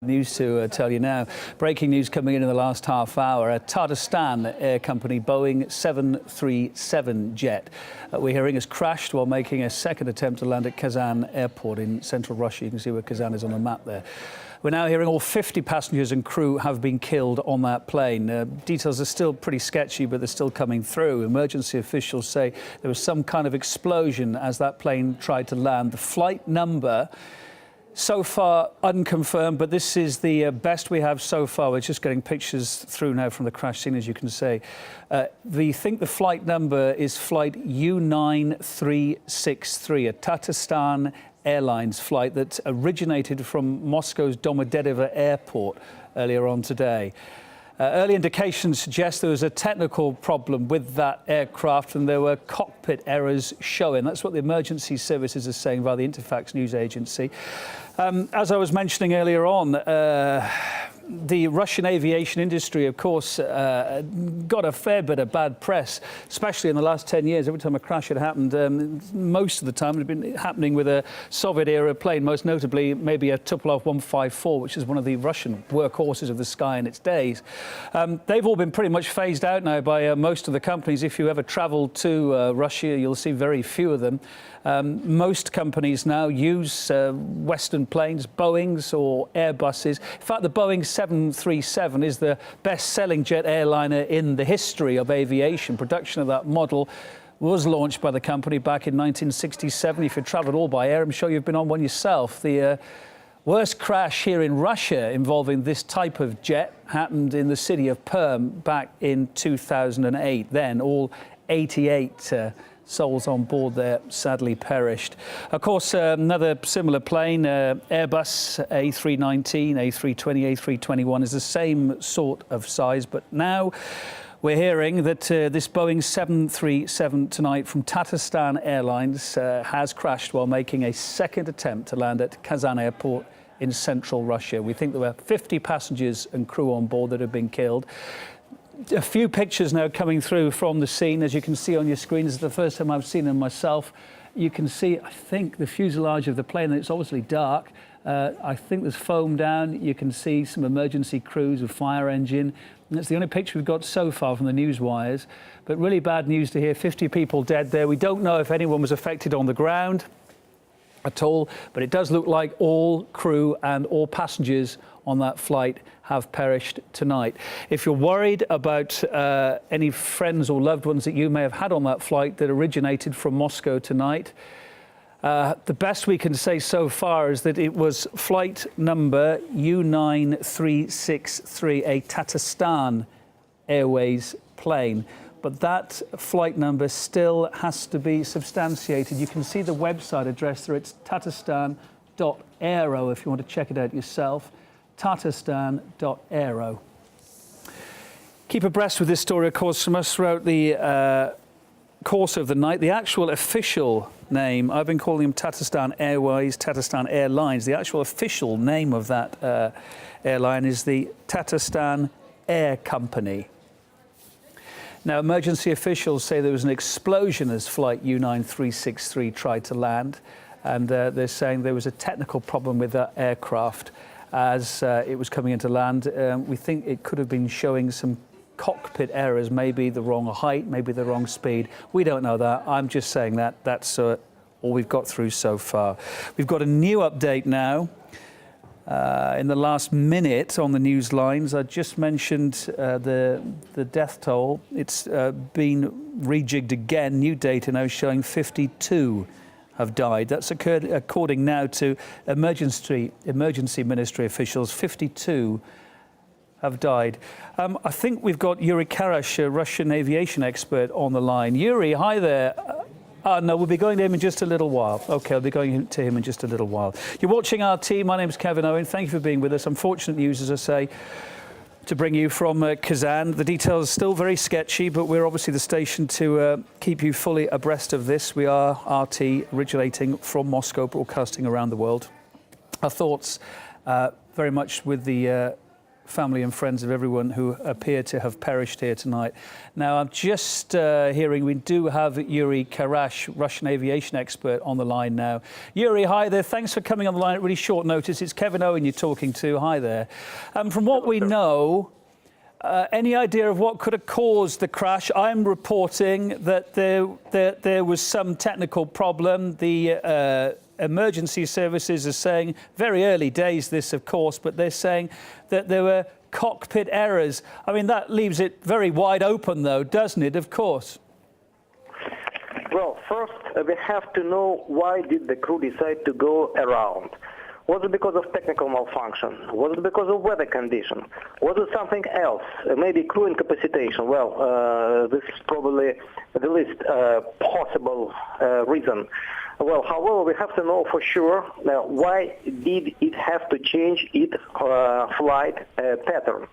News to tell you now. Breaking news coming in the last half hour. A Tottenham air company Boeing 737 jet we're hearing has crashed while making a second attempt to land at Kazan airport in central Russia. You can see where Kazan is on the map there. We're now hearing all 50 passengers and crew have been killed on that plane. Details are still pretty sketchy, but they're still coming through. Emergency officials say there was some kind of explosion as that plane tried to land. The flight number so far unconfirmed, but this is the best we have so far. We're just getting pictures through now from the crash scene, as you can see. We think the flight number is flight U9363, a Tottenham Airlines flight that originated from Moscow's Domodedovo airport earlier on today. Early indications suggest there was a technical problem with that aircraft and there were cockpit errors showing. That's what the emergency services are saying via the Interfax news agency. As I was mentioning earlier on, the Russian aviation industry, of course, got a fair bit of bad press, especially in the last 10 years. Every time a crash had happened, most of the time it had been happening with a Soviet-era plane, most notably maybe a Tupolev 154, which is one of the Russian workhorses of the sky in its days. They've all been pretty much phased out now by most of the companies. If you ever travel to Russia, you'll see very few of them. Most companies now use Western planes, Boeings or Airbuses. In fact, the Boeing 737 is the best-selling jet airliner in the history of aviation. Production of that model was launched by the company back in 1967. If you travelled all by air, I'm sure you've been on one yourself. The worst crash here in Russia involving this type of jet happened in the city of Perm back in 2008. Then all 88 souls on board there sadly perished. Of course, another similar plane, Airbus A319, A320, A321 is the same sort of size, but now we're hearing that this Boeing 737 tonight from Tottenham Airlines has crashed while making a second attempt to land at Kazan airport in central Russia. We think there were 50 passengers and crew on board that have been killed. A few pictures now coming through from the scene, as you can see on your screen. This is the first time I've seen them myself. You can see, I think, the fuselage of the plane, and it's obviously dark. I think there's foam down. You can see some emergency crews, a fire engine. And that's the only picture we've got so far from the news wires. But really bad news to hear, 50 people dead there. We don't know if anyone was affected on the ground at all, but it does look like all crew and all passengers on that flight have perished tonight. If you're worried about any friends or loved ones that you may have had on that flight that originated from Moscow tonight, the best we can say so far is that it was flight number U9363, a Tottenham Airways plane. But that flight number still has to be substantiated. You can see the website address there. It's tottenham.aero if you want to check it out yourself. tottenham.aero. Keep abreast with this story, of course, from us throughout the course of the night. The actual official name, I've been calling them Tottenham Airways, Tottenham Airlines. The actual official name of that airline is the Tottenham Air Company. Now, emergency officials say there was an explosion as flight U9363 tried to land, and they're saying there was a technical problem with that aircraft as it was coming into land. We think it could have been showing some cockpit errors, maybe the wrong height, maybe the wrong speed. We don't know that. I'm just saying that. That's all we've got through so far. We've got a new update now. In the last minute on the news lines, I just mentioned the death toll. It's been rejigged again. New data now showing 52 have died. That's occurred according now to emergency ministry officials. 52 have died. I think we've got Yuri Karash, a Russian aviation expert, on the line. Yuri, hi there. No, we'll be going to him in just a little while. OK, I'll be going to him in just a little while. You're watching RT. My name's Kevin Owen. Thank you for being with us. Unfortunate news, as I say, to bring you from Kazan. The details are still very sketchy, but we're obviously the station to keep you fully abreast of this. We are RT, originating from Moscow, broadcasting around the world. Our thoughts very much with the family and friends of everyone who appear to have perished here tonight. Now, I'm just hearing we do have Yuri Karash, Russian aviation expert, on the line now. Yuri, hi there. Thanks for coming on the line at really short notice. It's Kevin Owen you're talking to. Hi there. From what we know, any idea of what could have caused the crash? I'm reporting that there was some technical problem. The emergency services are saying, very early days this of course, but they're saying that there were cockpit errors. I mean, that leaves it very wide open though, doesn't it, of course? Well, first we have to know why did the crew decide to go around. Was it because of technical malfunction? Was it because of weather condition? Was it something else? Maybe crew incapacitation? Well, this is probably the least possible reason. Well, however, we have to know for sure why did it have to change its flight pattern.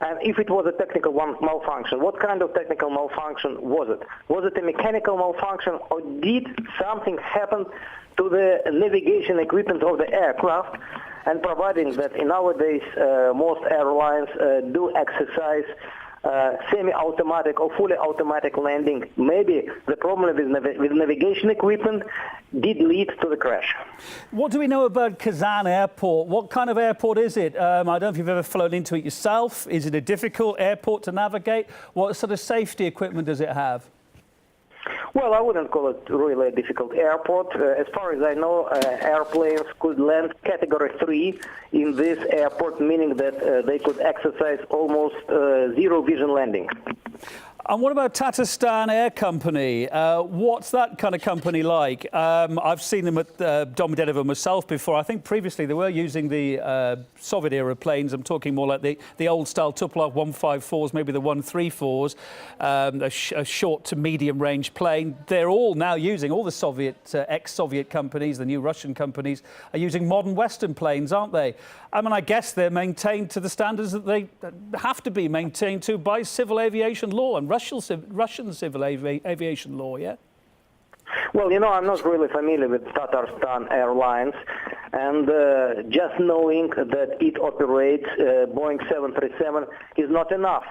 And if it was a technical malfunction, what kind of technical malfunction was it? Was it a mechanical malfunction, or did something happen to the navigation equipment of the aircraft? And providing that in nowadays most airlines do exercise semi-automatic or fully automatic landing, maybe the problem with navigation equipment did lead to the crash. What do we know about Kazan airport? What kind of airport is it? I don't know if you've ever flown into it yourself. Is it a difficult airport to navigate? What sort of safety equipment does it have? Well, I wouldn't call it really a difficult airport. As far as I know, airplanes could land category 3 in this airport, meaning that they could exercise almost zero vision landing. And what about Tatarstan Air Company? What's that kind of company like? I've seen them at Domodedovo myself before. I think previously they were using the Soviet-era planes. I'm talking more like the old-style Tupolev 154s, maybe the 134s, a short to medium-range plane. They're all now using, all the Soviet, ex-Soviet companies, the new Russian companies, are using modern Western planes, aren't they? I mean, I guess they're maintained to the standards that they have to be maintained to by civil aviation law and Russian civil aviation law, yeah? Well, you know, I'm not really familiar with Tatarstan Airlines, and just knowing that it operates Boeing 737 is not enough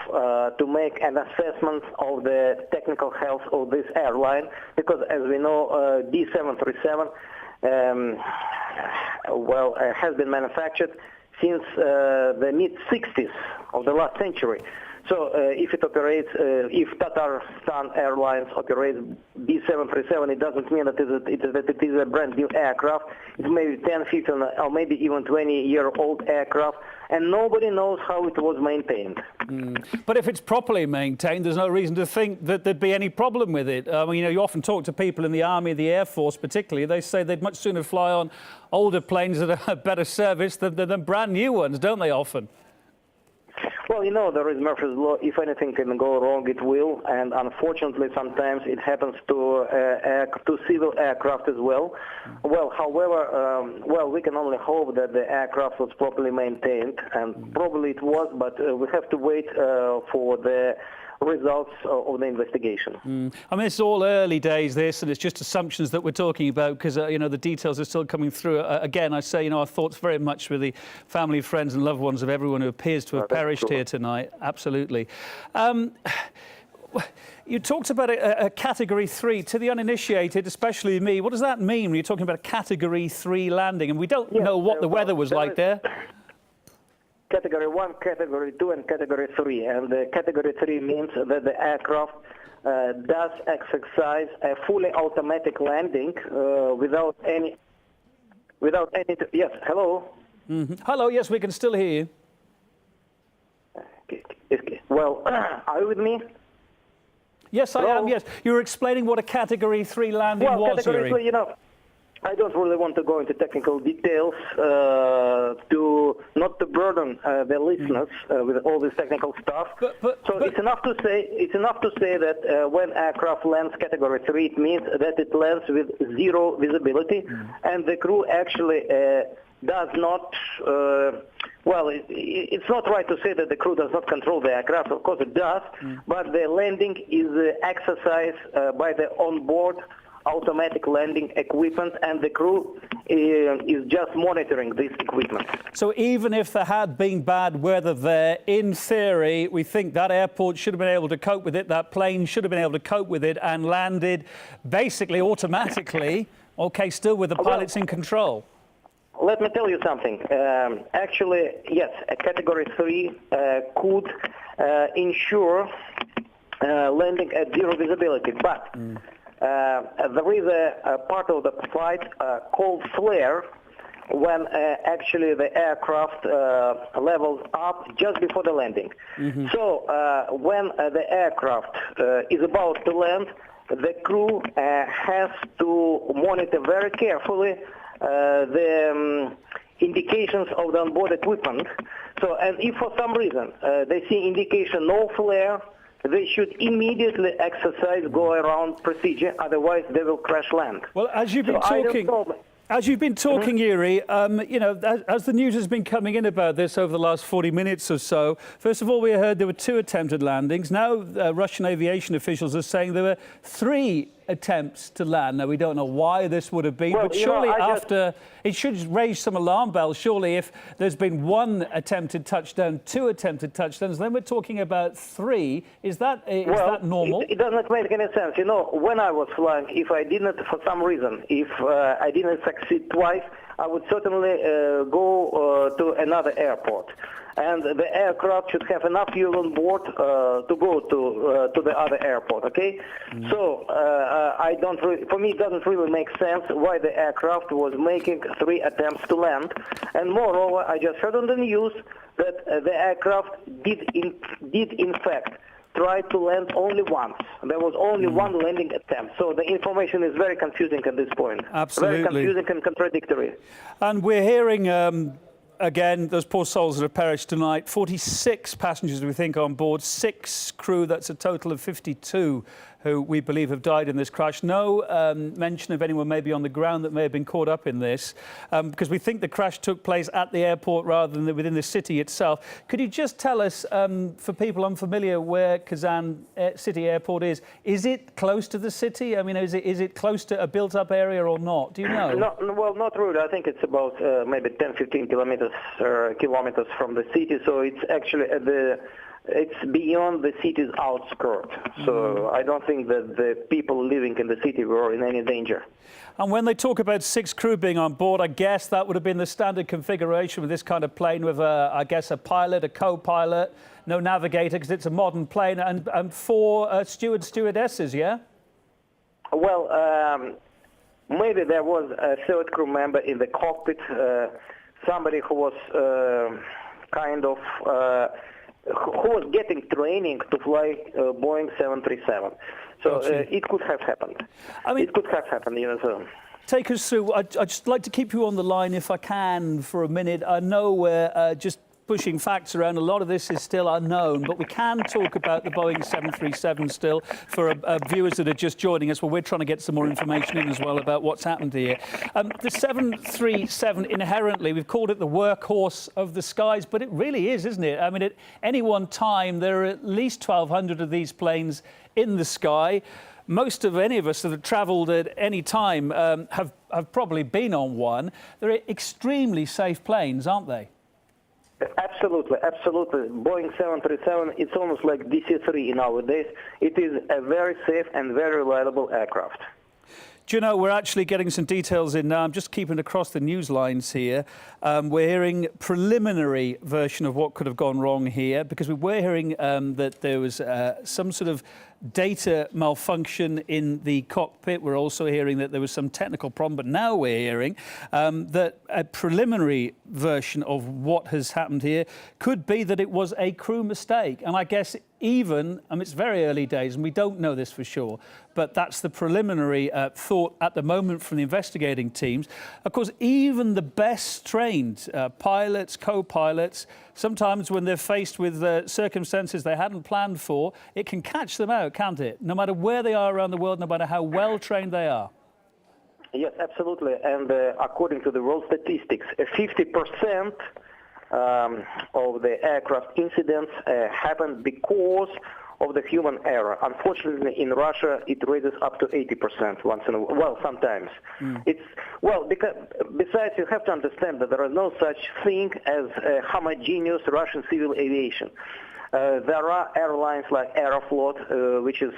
to make an assessment of the technical health of this airline, because as we know, D737 has been manufactured since the mid-60s of the last century. So if it operates, if Tatarstan Airlines operates B737, it doesn't mean that it is a brand new aircraft. It's maybe 10, 15, or maybe even 20-year-old aircraft, and nobody knows how it was maintained. But if it's properly maintained, there's no reason to think that there'd be any problem with it. I mean, you know, you often talk to people in the Army, the Air Force particularly. They say they'd much sooner fly on older planes that are better service than brand new ones, don't they often? Well, you know, there is Murphy's Law. If anything can go wrong, it will. And unfortunately, sometimes it happens to civil aircraft as well. Well, however, we can only hope that the aircraft was properly maintained. And probably it was, but we have to wait for the results of the investigation. I mean, it's all early days, this, and it's just assumptions that we're talking about because, you know, the details are still coming through. Again, I say, you know, our thoughts very much with the family, friends and loved ones of everyone who appears to have perished here tonight. Absolutely. You talked about a Category 3. To the uninitiated, especially me, what does that mean when you're talking about a Category 3 landing? And we don't know what the weather was like there. Category 1, Category 2, and Category 3. And Category 3 means that the aircraft does exercise a fully automatic landing without any... Yes, hello? Hello, yes, we can still hear you. Well, are you with me? Yes, I am, yes. You were explaining what a Category 3 landing was, Category 3, you know, I don't really want to go into technical details not to burden the listeners with all this technical stuff. It's enough to say that when aircraft lands Category 3, it means that it lands with zero visibility, and the crew actually does not. It's not right to say that the crew does not control the aircraft. Of course, it does, but the landing is exercised by the onboard automatic landing equipment, and the crew is just monitoring this equipment. So even if there had been bad weather there, in theory, we think that airport should have been able to cope with it, that plane should have been able to cope with it and landed basically automatically, okay, still with the pilots in control. Let me tell you something. Actually, yes, a Category 3 could ensure landing at zero visibility, but there is a part of the flight called flare, when actually the aircraft levels up just before the landing. So when the aircraft is about to land, the crew has to monitor very carefully the indications of the onboard equipment. So, and if for some reason they see indication no flare, they should immediately exercise go-around procedure, otherwise they will crash land. Well, as you've been talking, Yuri, you know, as the news has been coming in about this over the last 40 minutes or so, first of all, we heard there were 2 attempted landings. Now, Russian aviation officials are saying there were 3 attempts to land. Now, we don't know why this would have been, but surely it should raise some alarm bells. Surely if there's been 1 attempted touchdown, 2 attempted touchdowns, then we're talking about 3. Is that normal? It doesn't make any sense. You know, when I was flying, if I didn't, for some reason, if I didn't succeed twice, I would certainly go to another airport. And the aircraft should have enough fuel on board to go to the other airport, okay? So for me, it doesn't really make sense why the aircraft was making 3 attempts to land. And moreover, I just heard on the news that the aircraft did in fact try to land only once. There was only 1 landing attempt. So the information is very confusing at this point. Absolutely. Very confusing and contradictory. And we're hearing again, those poor souls that have perished tonight, 46 passengers, we think, on board, 6 crew, that's a total of 52 who we believe have died in this crash. No mention of anyone maybe on the ground that may have been caught up in this, because we think the crash took place at the airport rather than within the city itself. Could you just tell us, for people unfamiliar, where Kazan City Airport is? Is it close to the city? I mean, is it close to a built-up area or not? Do you know? No, well, not really. I think it's about maybe 10-15 kilometers from the city, so it's actually it's beyond the city's outskirts. So I don't think that the people living in the city were in any danger. And when they talk about 6 crew being on board, I guess that would have been the standard configuration with this kind of plane with, I guess, a pilot, a co-pilot, no navigator, because it's a modern plane, and 4 stewardesses, yeah? Well, maybe there was a 3rd crew member in the cockpit, somebody who was who was getting training to fly Boeing 737. So it could have happened. I mean, it could have happened, you know. So. Take us through. I'd just like to keep you on the line, if I can, for a minute. I know we're just pushing facts around. A lot of this is still unknown, but we can talk about the Boeing 737 still for viewers that are just joining us. Well, we're trying to get some more information in as well about what's happened here. The 737, inherently, we've called it the workhorse of the skies, but it really is, isn't it? I mean, at any one time, there are at least 1,200 of these planes in the sky. Most of any of us that have travelled at any time have probably been on one. They're extremely safe planes, aren't they? Absolutely, absolutely. Boeing 737, it's almost like DC-3 nowadays. It is a very safe and very reliable aircraft. Do you know, we're actually getting some details in now. I'm just keeping across the news lines here. We're hearing preliminary version of what could have gone wrong here, because we were hearing that there was some sort of data malfunction in the cockpit. We're also hearing that there was some technical problem, but now we're hearing that a preliminary version of what has happened here could be that it was a crew mistake. And I guess even, it's very early days and we don't know this for sure, but that's the preliminary thought at the moment from the investigating teams. Of course, even the best trained pilots, co-pilots, sometimes when they're faced with circumstances they hadn't planned for, it can catch them out, can't it? No matter where they are around the world, no matter how well trained they are. Yes, absolutely. And according to the world statistics, 50% of the aircraft incidents happened because of the human error. Unfortunately, in Russia, it raises up to 80% once in a while. Well, sometimes. Because besides, you have to understand that there is no such thing as a homogeneous Russian civil aviation. There are airlines like Aeroflot, which is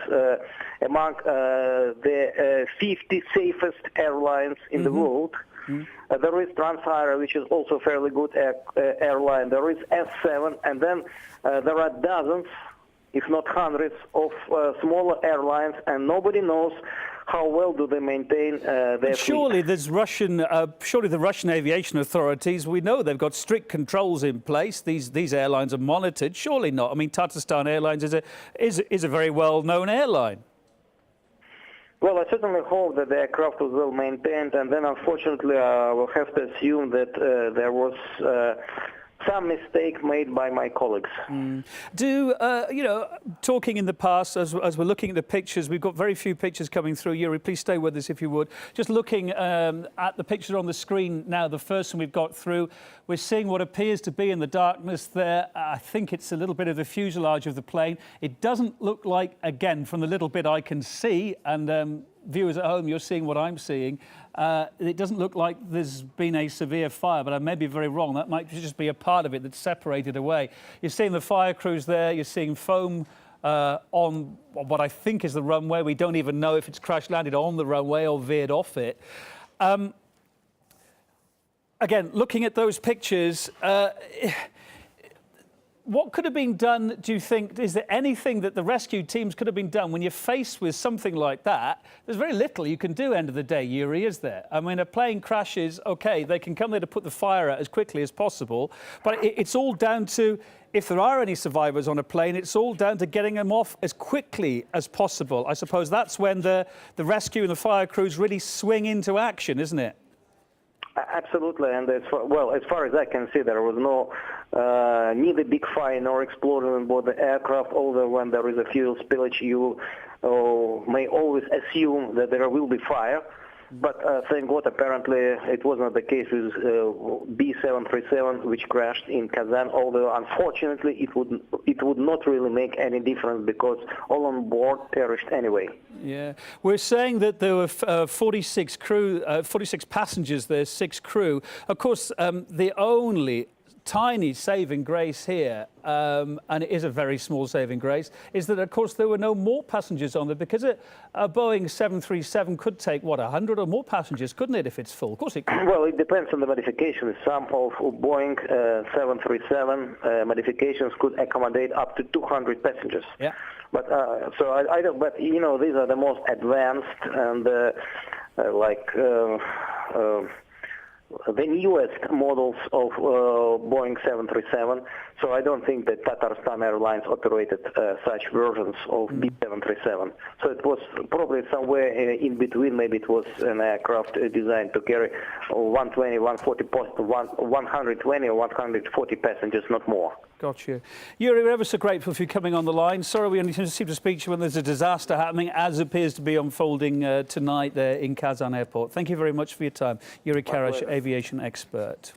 among the 50 safest airlines in the world. There is Transfire, which is also a fairly good airline. There is S7, and then there are dozens, if not hundreds, of smaller airlines, and nobody knows how well do they maintain their fleet. Surely there's surely the Russian aviation authorities, we know they've got strict controls in place. These airlines are monitored. Surely not. I mean, Tatarstan Airlines is a very well-known airline. Well, I certainly hope that the aircraft was well maintained, and then unfortunately I will have to assume that there was some mistake made by my colleagues. Talking in the past, as we're looking at the pictures, we've got very few pictures coming through. Yuri, please stay with us if you would. Just looking at the picture on the screen now, the first one we've got through, we're seeing what appears to be in the darkness there. I think it's a little bit of the fuselage of the plane. It doesn't look like, again, from the little bit I can see, and viewers at home, you're seeing what I'm seeing. It doesn't look like there's been a severe fire, but I may be very wrong. That might just be a part of it that's separated away. You're seeing the fire crews there. You're seeing foam on what I think is the runway. We don't even know if it's crash landed on the runway or veered off it. Again, looking at those pictures, what could have been done, do you think? Is there anything that the rescue teams could have been done when you're faced with something like that? There's very little you can do end of the day, Yuri, is there? I mean, a plane crashes, OK, they can come there to put the fire out as quickly as possible, but it's all down to, if there are any survivors on a plane, it's all down to getting them off as quickly as possible. I suppose that's when the rescue and the fire crews really swing into action, isn't it? Absolutely, and as far as I can see, there was no neither big fire nor explosion on board the aircraft. Although when there is a fuel spillage, you may always assume that there will be fire. But thank God, apparently it was not the case with B737, which crashed in Kazan. Although unfortunately, it would not really make any difference because all on board perished anyway. Yeah, we're saying that there were 46 passengers there, 6 crew. Of course, the only tiny saving grace here, and it is a very small saving grace, is that, of course, there were no more passengers on there because a Boeing 737 could take, what, 100 or more passengers, couldn't it, if it's full? Of course it could. Well, it depends on the modifications. Some of Boeing 737 modifications could accommodate up to 200 passengers. Yeah. But I don't. But you know, these are the most advanced and the newest models of Boeing 737, so I don't think that Tatarstan Airlines operated such versions of B737. So it was probably somewhere in between. Maybe it was an aircraft designed to carry 120 or 140 passengers, not more. Got you. Yuri, we're ever so grateful for you coming on the line. Sorry we only seem to speak to you when there's a disaster happening, as appears to be unfolding tonight there in Kazan Airport. Thank you very much for your time. Yuri Karash, aviation expert.